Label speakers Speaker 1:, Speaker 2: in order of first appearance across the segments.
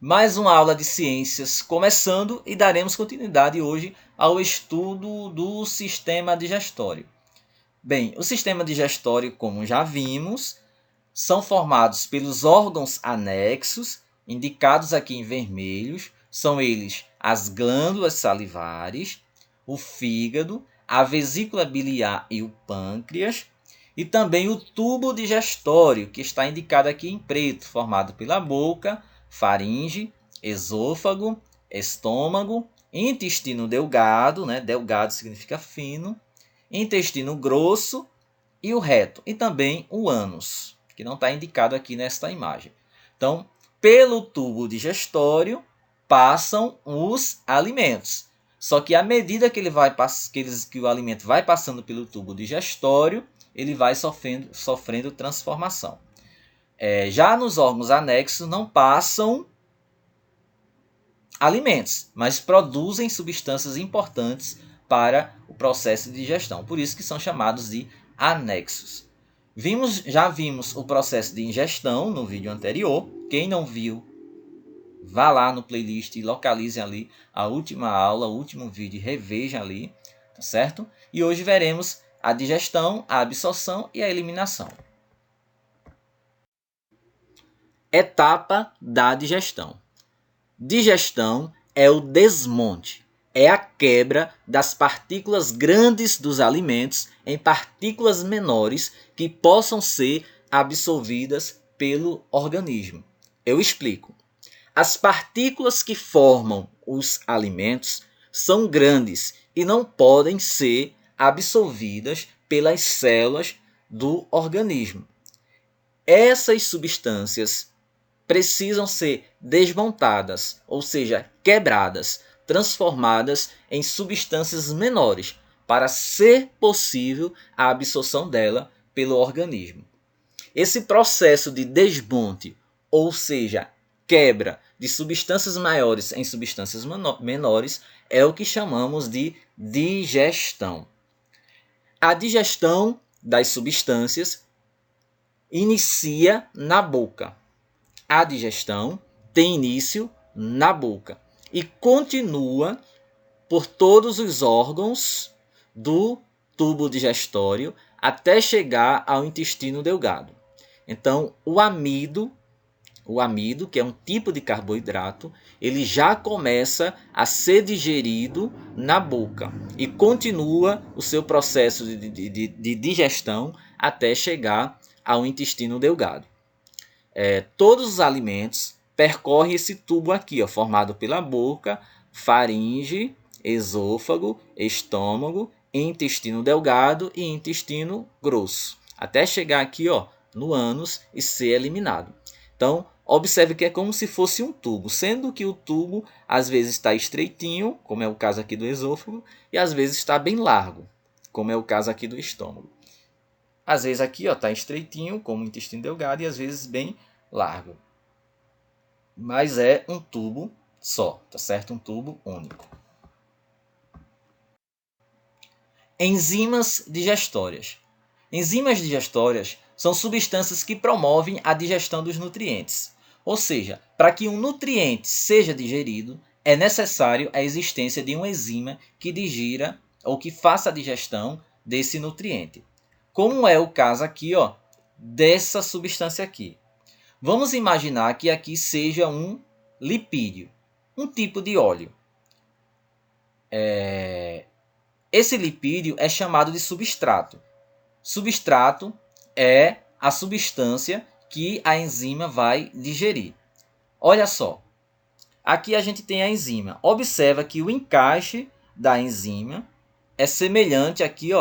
Speaker 1: Mais uma aula de ciências começando e daremos continuidade hoje ao estudo do sistema digestório. Bem, o sistema digestório, como já vimos, são formados pelos órgãos anexos, indicados aqui em vermelhos, são eles as glândulas salivares, o fígado, a vesícula biliar e o pâncreas, e também o tubo digestório, que está indicado aqui em preto, formado pela boca, faringe, esôfago, estômago, intestino delgado, delgado significa fino, intestino grosso e o reto, e também o ânus, que não está indicado aqui nesta imagem. Então, pelo tubo digestório passam os alimentos. Só que à medida que o alimento vai passando pelo tubo digestório, ele vai sofrendo transformação. Já nos órgãos anexos não passam alimentos, mas produzem substâncias importantes para o processo de digestão. Por isso que são chamados de anexos. Já vimos o processo de ingestão no vídeo anterior. Quem não viu, vá lá no playlist e localize ali a última aula, o último vídeo e reveja ali, tá certo? E hoje veremos a digestão, a absorção e a eliminação. Etapa da digestão. Digestão é o desmonte, é a quebra das partículas grandes dos alimentos em partículas menores que possam ser absorvidas pelo organismo. Eu explico. As partículas que formam os alimentos são grandes e não podem ser absorvidas pelas células do organismo. Essas substâncias precisam ser desmontadas, ou seja, quebradas, transformadas em substâncias menores, para ser possível a absorção dela pelo organismo. Esse processo de desmonte, ou seja, quebra de substâncias maiores em substâncias menores, é o que chamamos de digestão. A digestão das substâncias inicia na boca. A digestão tem início na boca e continua por todos os órgãos do tubo digestório até chegar ao intestino delgado. Então, o amido, que é um tipo de carboidrato, ele já começa a ser digerido na boca e continua o seu processo de digestão até chegar ao intestino delgado. Todos os alimentos percorrem esse tubo aqui, formado pela boca, faringe, esôfago, estômago, intestino delgado e intestino grosso, até chegar aqui no ânus e ser eliminado. Então, observe que é como se fosse um tubo, sendo que o tubo às vezes está estreitinho, como é o caso aqui do esôfago, e às vezes está bem largo, como é o caso aqui do estômago. Às vezes aqui está estreitinho, como o intestino delgado, e às vezes bem largo. Mas é um tubo só, tá certo? Um tubo único. Enzimas digestórias. Enzimas digestórias são substâncias que promovem a digestão dos nutrientes. Ou seja, para que um nutriente seja digerido, é necessário a existência de uma enzima que digira ou que faça a digestão desse nutriente. Como é o caso aqui, dessa substância aqui. Vamos imaginar que aqui seja um lipídio, um tipo de óleo. Esse lipídio é chamado de substrato. Substrato é a substância que a enzima vai digerir. Olha só, aqui a gente tem a enzima. Observa que o encaixe da enzima é semelhante aqui,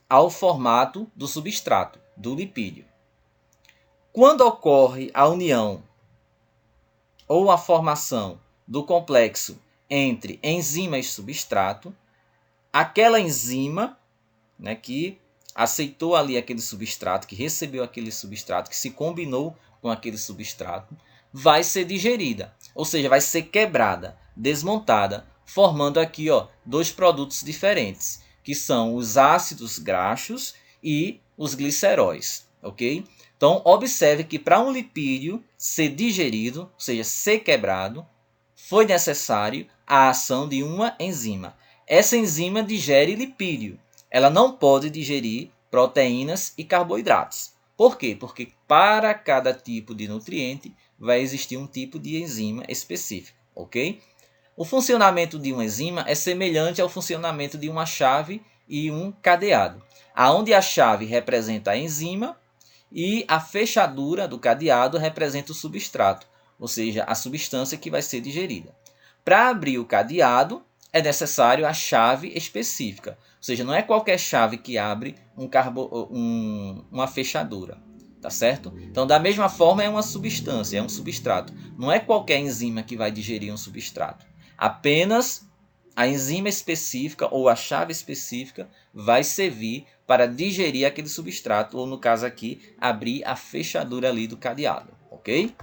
Speaker 1: ao formato do substrato, do lipídio. Quando ocorre a união ou a formação do complexo entre enzima e substrato, aquela enzima, que aceitou ali aquele substrato, que recebeu aquele substrato, que se combinou com aquele substrato, vai ser digerida, ou seja, vai ser quebrada, desmontada, formando aqui dois produtos diferentes, que são os ácidos graxos e os gliceróis, ok? Então, observe que para um lipídio ser digerido, ou seja, ser quebrado, foi necessário a ação de uma enzima. Essa enzima digere lipídio. Ela não pode digerir proteínas e carboidratos. Por quê? Porque para cada tipo de nutriente vai existir um tipo de enzima específico, ok? O funcionamento de uma enzima é semelhante ao funcionamento de uma chave e um cadeado, aonde a chave representa a enzima e a fechadura do cadeado representa o substrato, ou seja, a substância que vai ser digerida. Para abrir o cadeado, é necessário a chave específica, ou seja, não é qualquer chave que abre uma fechadura, tá certo? Então, da mesma forma, é uma substância, é um substrato. Não é qualquer enzima que vai digerir um substrato. Apenas a enzima específica ou a chave específica vai servir para digerir aquele substrato, ou no caso aqui, abrir a fechadura ali do cadeado, ok?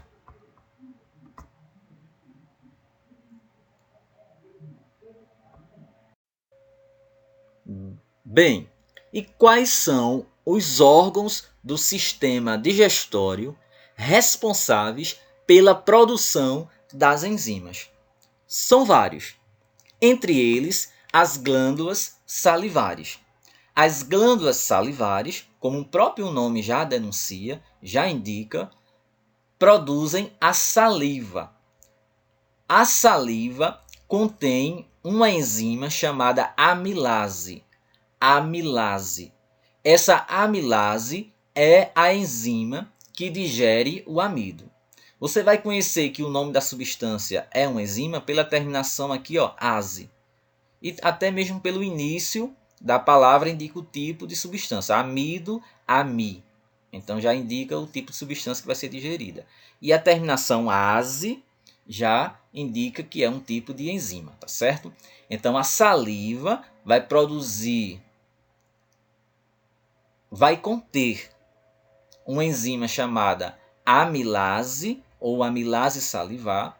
Speaker 1: Bem, e quais são os órgãos do sistema digestório responsáveis pela produção das enzimas? São vários, entre eles as glândulas salivares. As glândulas salivares, como o próprio nome já denuncia, já indica, produzem a saliva. A saliva contém uma enzima chamada amilase. Amilase. Essa amilase é a enzima que digere o amido. Você vai conhecer que o nome da substância é uma enzima pela terminação aqui, ó, ase. E até mesmo pelo início da palavra indica o tipo de substância. Amido, ami. Então já indica o tipo de substância que vai ser digerida. E a terminação ase já indica que é um tipo de enzima, tá certo? Então a saliva vai produzir, vai conter uma enzima chamada amilase ou amilase salivar,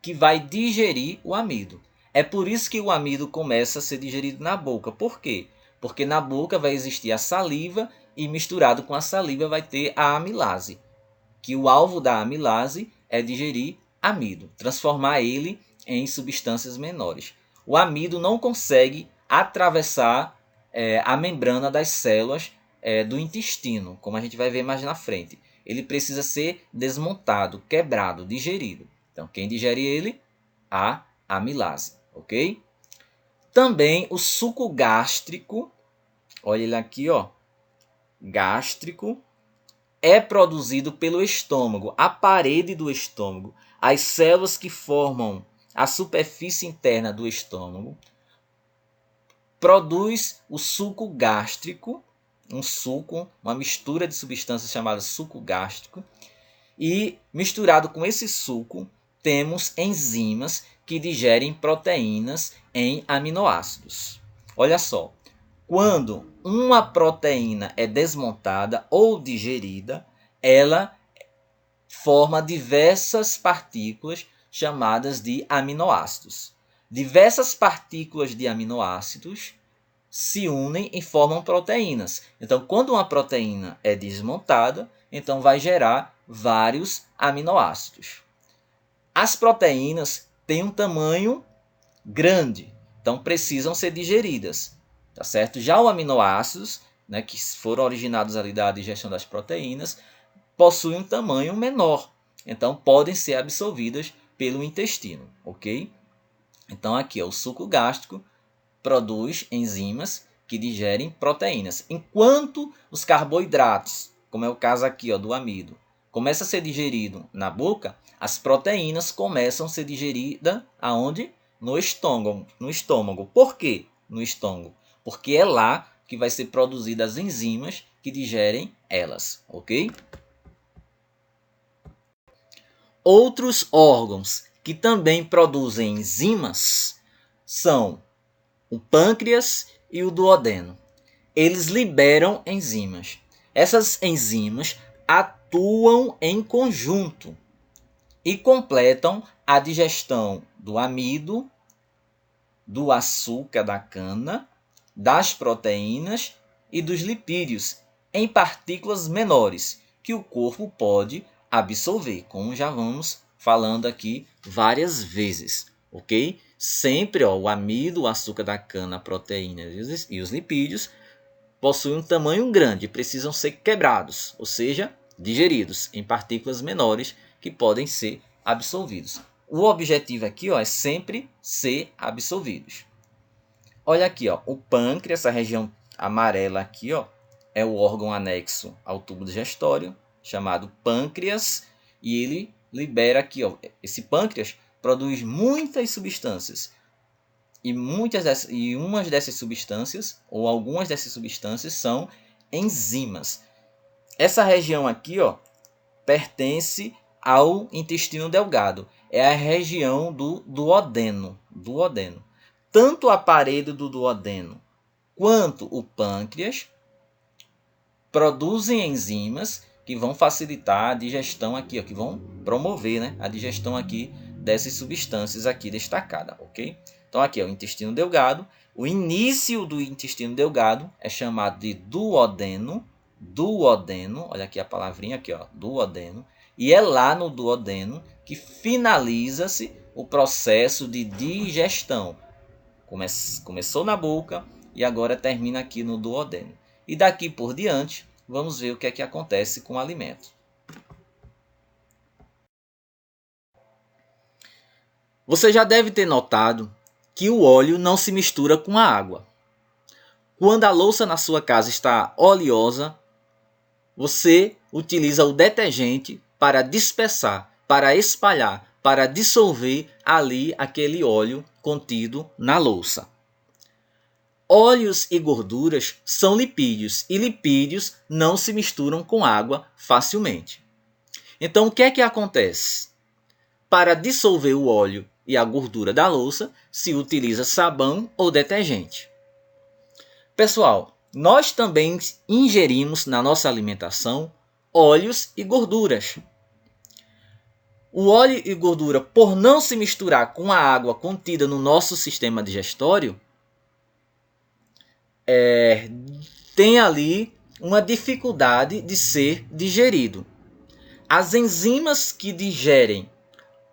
Speaker 1: que vai digerir o amido. É por isso que o amido começa a ser digerido na boca. Por quê? Porque na boca vai existir a saliva e misturado com a saliva vai ter a amilase, que o alvo da amilase é digerir amido, transformar ele em substâncias menores. O amido não consegue atravessar a membrana das células do intestino, como a gente vai ver mais na frente. Ele precisa ser desmontado, quebrado, digerido. Então, quem digere ele? A amilase, ok? Também o suco gástrico, olha ele aqui, ó, gástrico, é produzido pelo estômago, a parede do estômago, as células que formam a superfície interna do estômago, produz o suco gástrico, um suco, uma mistura de substâncias chamada suco gástrico, e misturado com esse suco temos enzimas que digerem proteínas em aminoácidos. Olha só, quando uma proteína é desmontada ou digerida, ela forma diversas partículas chamadas de aminoácidos. Diversas partículas de aminoácidos se unem e formam proteínas. Então, quando uma proteína é desmontada, então vai gerar vários aminoácidos. As proteínas têm um tamanho grande, então precisam ser digeridas, tá certo? Já os aminoácidos, né, que foram originados ali da digestão das proteínas, possuem um tamanho menor, então podem ser absorvidas pelo intestino, ok? Então aqui ó, o suco gástrico produz enzimas que digerem proteínas, enquanto os carboidratos, como é o caso aqui ó, do amido, começa a ser digerido na boca, as proteínas começam a ser digeridas aonde? No estômago. No estômago. Por quê? No estômago. Porque é lá que vai ser produzidas as enzimas que digerem elas, ok? Outros órgãos que também produzem enzimas são o pâncreas e o duodeno. Eles liberam enzimas. Essas enzimas atuam em conjunto e completam a digestão do amido, do açúcar da cana, das proteínas e dos lipídios em partículas menores, que o corpo pode absorver, como já vamos falando aqui várias vezes, ok? Sempre o amido, o açúcar da cana, a proteína e os lipídios possuem um tamanho grande e precisam ser quebrados, ou seja, digeridos em partículas menores que podem ser absorvidos. O objetivo aqui é sempre ser absorvidos. Olha aqui, o pâncreas, essa região amarela aqui, é o órgão anexo ao tubo digestório, chamado pâncreas, e ele libera aqui, esse pâncreas produz muitas substâncias. E umas dessas substâncias, ou algumas dessas substâncias, são enzimas. Essa região aqui, pertence ao intestino delgado. É a região do duodeno. Tanto a parede do duodeno quanto o pâncreas produzem enzimas que vão facilitar a digestão aqui, que vão promover, a digestão aqui dessas substâncias aqui destacadas, ok? Então aqui é o intestino delgado. O início do intestino delgado é chamado de duodeno. Olha aqui a palavrinha aqui, duodeno. E é lá no duodeno que finaliza-se o processo de digestão. Começou na boca e agora termina aqui no duodeno. E daqui por diante, vamos ver o que é que acontece com o alimento. Você já deve ter notado que o óleo não se mistura com a água. Quando a louça na sua casa está oleosa, você utiliza o detergente para dispersar, para espalhar, para dissolver ali aquele óleo contido na louça. Óleos e gorduras são lipídios e lipídios não se misturam com água facilmente. Então o que é que acontece? Para dissolver o óleo e a gordura da louça, se utiliza sabão ou detergente. Pessoal, nós também ingerimos na nossa alimentação óleos e gorduras. O óleo e gordura, por não se misturar com a água contida no nosso sistema digestório, tem ali uma dificuldade de ser digerido. As enzimas que digerem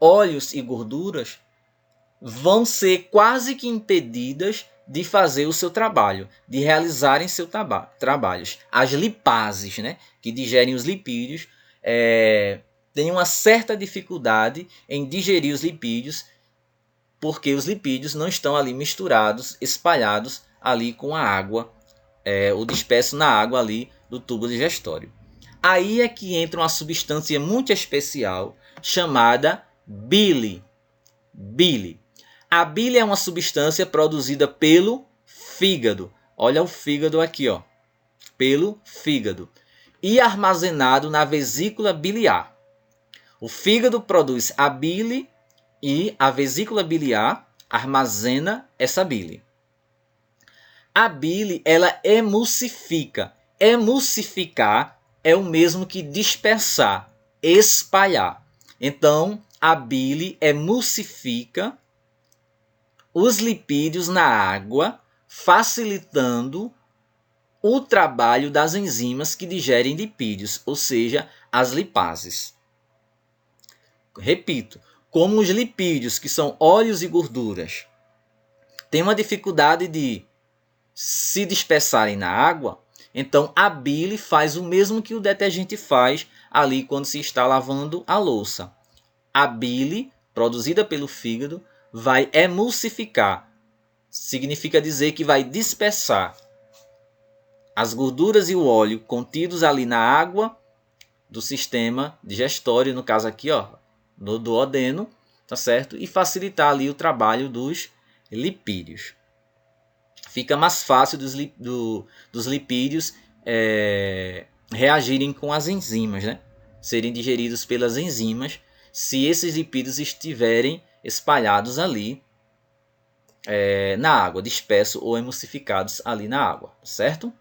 Speaker 1: óleos e gorduras vão ser quase que impedidas de fazer o seu trabalho, de realizarem seus trabalhos. As lipases, que digerem os lipídios, têm uma certa dificuldade em digerir os lipídios, porque os lipídios não estão ali misturados, espalhados ali com a água, ou disperso na água ali do tubo digestório. Aí é que entra uma substância muito especial chamada bile. A bile é uma substância produzida pelo fígado. Olha o fígado aqui, pelo fígado. E armazenado na vesícula biliar. O fígado produz a bile e a vesícula biliar armazena essa bile. A bile, ela emulsifica. Emulsificar é o mesmo que dispersar, espalhar. Então, a bile emulsifica os lipídios na água, facilitando o trabalho das enzimas que digerem lipídios, ou seja, as lipases. Repito, como os lipídios, que são óleos e gorduras, têm uma dificuldade de se dispersarem na água, então a bile faz o mesmo que o detergente faz ali quando se está lavando a louça. A bile, produzida pelo fígado, vai emulsificar. Significa dizer que vai dispersar as gorduras e o óleo contidos ali na água do sistema digestório, no caso aqui, no duodeno, tá certo? E facilitar ali o trabalho dos lipídios. Fica mais fácil dos lipídios reagirem com as enzimas, serem digeridos pelas enzimas, se esses lipídios estiverem espalhados ali na água, dispersos ou emulsificados ali na água, certo?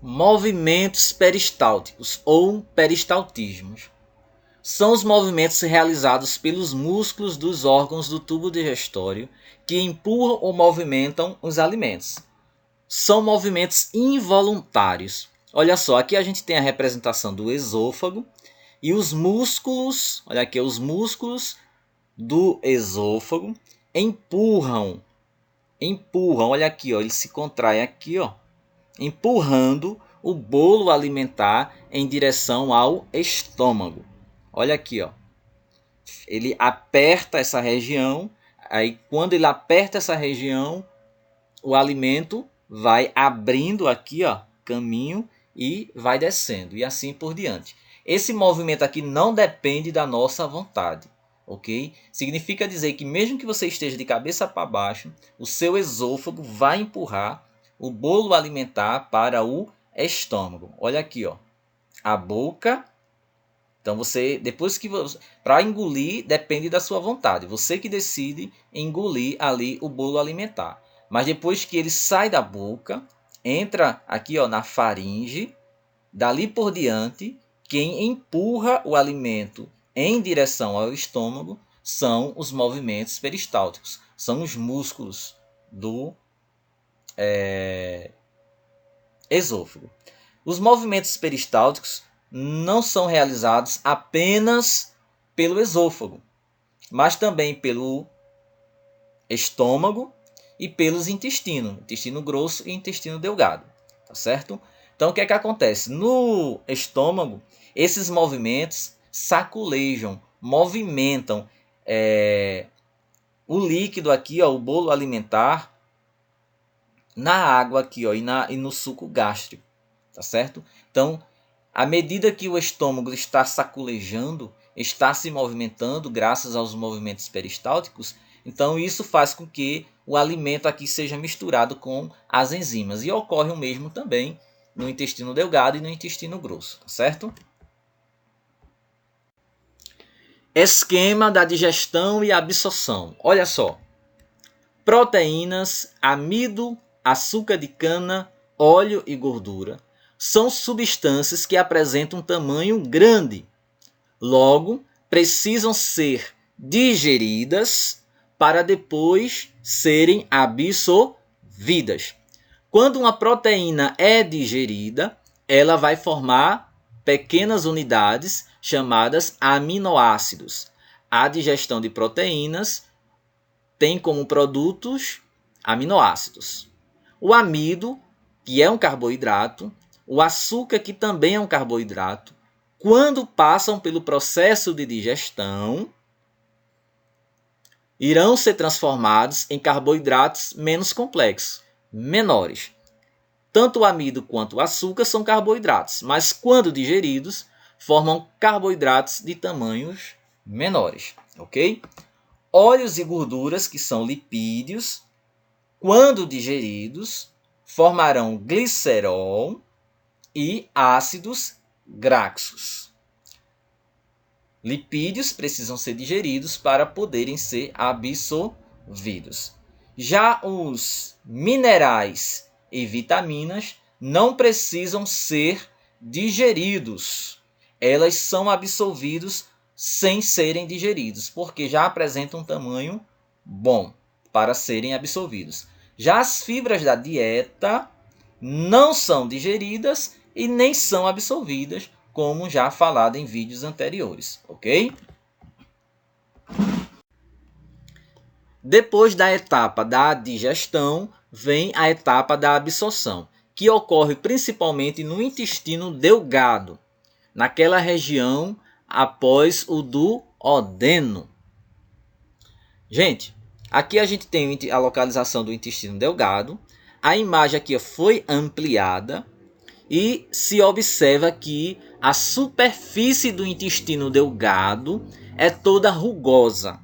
Speaker 1: Movimentos peristálticos ou peristaltismos são os movimentos realizados pelos músculos dos órgãos do tubo digestório que empurram ou movimentam os alimentos. são movimentos involuntários. Olha só, aqui a gente tem a representação do esôfago e os músculos, olha aqui, os músculos do esôfago empurram, olha aqui, ó, ele se contrai aqui, ó, empurrando o bolo alimentar em direção ao estômago. Olha aqui, ó. Ele aperta essa região, aí quando ele aperta essa região, o alimento vai abrindo aqui, ó, caminho e vai descendo e assim por diante. Esse movimento aqui não depende da nossa vontade, ok? Significa dizer que mesmo que você esteja de cabeça para baixo, o seu esôfago vai empurrar o bolo alimentar para o estômago. Olha aqui, ó, a boca. Então você, depois que para engolir depende da sua vontade. Você que decide engolir ali o bolo alimentar. Mas depois que ele sai da boca, entra aqui, ó, na faringe, dali por diante, quem empurra o alimento em direção ao estômago são os movimentos peristálticos, são os músculos do esôfago. Os movimentos peristálticos não são realizados apenas pelo esôfago, mas também pelo estômago e pelos intestinos, intestino grosso e intestino delgado, tá certo? Então o que é que acontece? No estômago, esses movimentos saculejam, movimentam o líquido aqui, ó, o bolo alimentar, na água aqui, ó, e no suco gástrico, tá certo? Então, à medida que o estômago está saculejando, está se movimentando graças aos movimentos peristálticos, então isso faz com que o alimento aqui seja misturado com as enzimas. E ocorre o mesmo também no intestino delgado e no intestino grosso, tá certo? Esquema da digestão e absorção. Olha só. Proteínas, amido, açúcar de cana, óleo e gordura são substâncias que apresentam um tamanho grande. Logo, precisam ser digeridas para depois serem absorvidas. Quando uma proteína é digerida, ela vai formar pequenas unidades chamadas aminoácidos. A digestão de proteínas tem como produtos aminoácidos. O amido, que é um carboidrato, o açúcar, que também é um carboidrato, quando passam pelo processo de digestão, irão ser transformados em carboidratos menos complexos, menores. Tanto o amido quanto o açúcar são carboidratos, mas quando digeridos, formam carboidratos de tamanhos menores, ok? Óleos e gorduras, que são lipídios, quando digeridos, formarão glicerol e ácidos graxos. Lipídios precisam ser digeridos para poderem ser absorvidos. Já os minerais e vitaminas não precisam ser digeridos. Elas são absorvidos sem serem digeridos, porque já apresentam um tamanho bom para serem absorvidos. Já as fibras da dieta não são digeridas e nem são absorvidas, como já falado em vídeos anteriores, ok? Depois da etapa da digestão, vem a etapa da absorção, que ocorre principalmente no intestino delgado, naquela região após o duodeno. Gente, aqui a gente tem a localização do intestino delgado. A imagem aqui foi ampliada e se observa que a superfície do intestino delgado é toda rugosa.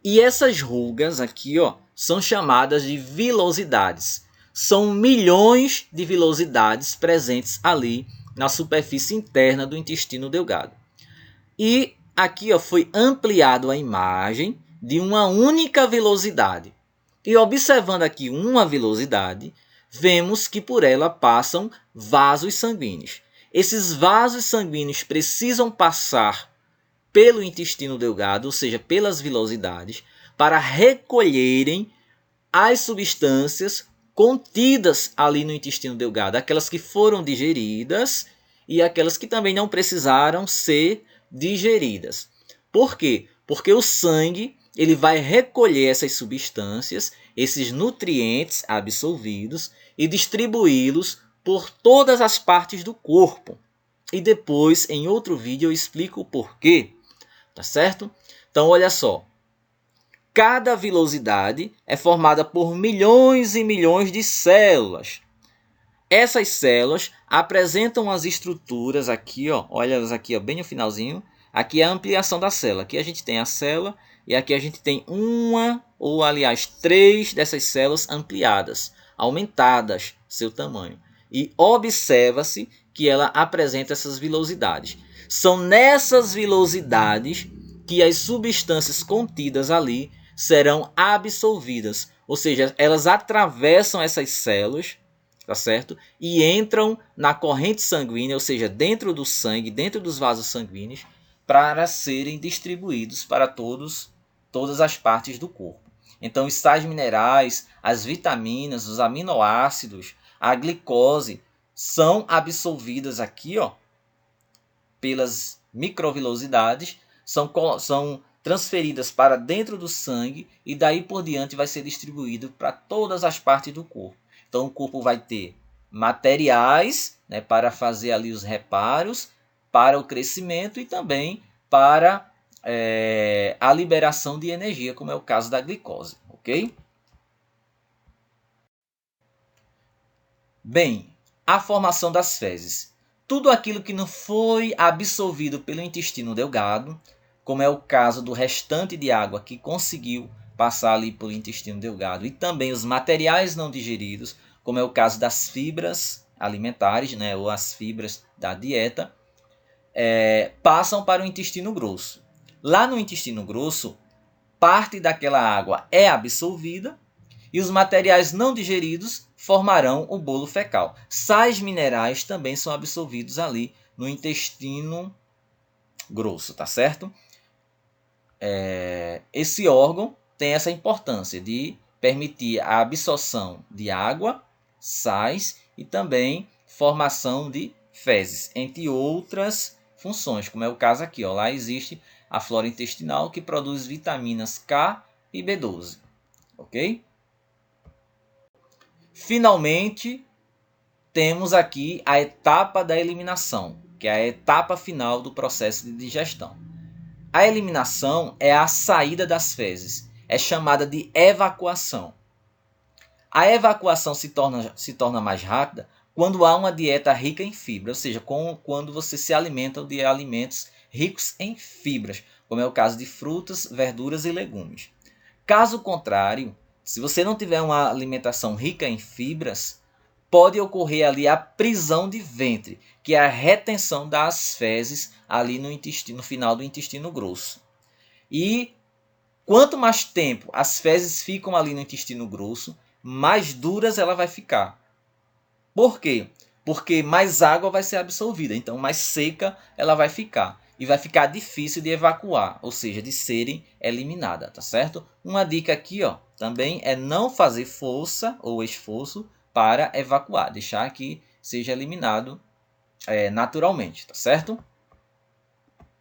Speaker 1: E essas rugas aqui, ó, são chamadas de vilosidades. São milhões de vilosidades presentes ali na superfície interna do intestino delgado. E aqui, ó, foi ampliado a imagem de uma única vilosidade. E observando aqui uma vilosidade, vemos que por ela passam vasos sanguíneos. Esses vasos sanguíneos precisam passar pelo intestino delgado, ou seja, pelas vilosidades, para recolherem as substâncias contidas ali no intestino delgado, aquelas que foram digeridas e aquelas que também não precisaram ser digeridas. Por quê? Porque o sangue ele vai recolher essas substâncias, esses nutrientes absorvidos e distribuí-los por todas as partes do corpo. E depois, em outro vídeo, eu explico o porquê, tá certo? Então, olha só. Cada vilosidade é formada por milhões e milhões de células. Essas células apresentam as estruturas aqui, ó, olha elas aqui, ó, bem no finalzinho. Aqui é a ampliação da célula. Aqui a gente tem a célula e aqui a gente tem uma, ou aliás, 3 dessas células ampliadas, aumentadas seu tamanho. E observa-se que ela apresenta essas vilosidades. São nessas vilosidades que as substâncias contidas ali serão absorvidas, ou seja, elas atravessam essas células, tá certo? E entram na corrente sanguínea, ou seja, dentro do sangue, dentro dos vasos sanguíneos, para serem distribuídos para todas as partes do corpo. Então, os sais minerais, as vitaminas, os aminoácidos, a glicose são absorvidas aqui, ó, pelas microvilosidades, são transferidas para dentro do sangue e daí por diante vai ser distribuído para todas as partes do corpo. Então o corpo vai ter materiais, né, para fazer ali os reparos, para o crescimento e também para a liberação de energia, como é o caso da glicose, ok? Bem, a formação das fezes. Tudo aquilo que não foi absorvido pelo intestino delgado, como é o caso do restante de água que conseguiu passar ali pelo intestino delgado, e também os materiais não digeridos, como é o caso das fibras alimentares, né, ou as fibras da dieta, passam para o intestino grosso. Lá no intestino grosso, parte daquela água é absorvida e os materiais não digeridos formarão o bolo fecal. Sais minerais também são absorvidos ali no intestino grosso, tá certo? Esse órgão tem essa importância de permitir a absorção de água, sais e também formação de fezes, entre outras funções, como é o caso aqui. Ó. Lá existe a flora intestinal que produz vitaminas K e B12. Ok? Finalmente, temos aqui a etapa da eliminação, que é a etapa final do processo de digestão. A eliminação é a saída das fezes, é chamada de evacuação. A evacuação se torna mais rápida quando há uma dieta rica em fibra, ou seja, quando você se alimenta de alimentos ricos em fibras, como é o caso de frutas, verduras e legumes. Caso contrário, se você não tiver uma alimentação rica em fibras, pode ocorrer ali a prisão de ventre, que é a retenção das fezes ali no final do intestino grosso. E quanto mais tempo as fezes ficam ali no intestino grosso, mais duras ela vai ficar. Por quê? Porque mais água vai ser absorvida, então mais seca ela vai ficar. E vai ficar difícil de evacuar, ou seja, de serem eliminadas, tá certo? Uma dica aqui, ó, também é não fazer força ou esforço para evacuar, deixar que seja eliminado naturalmente, tá certo?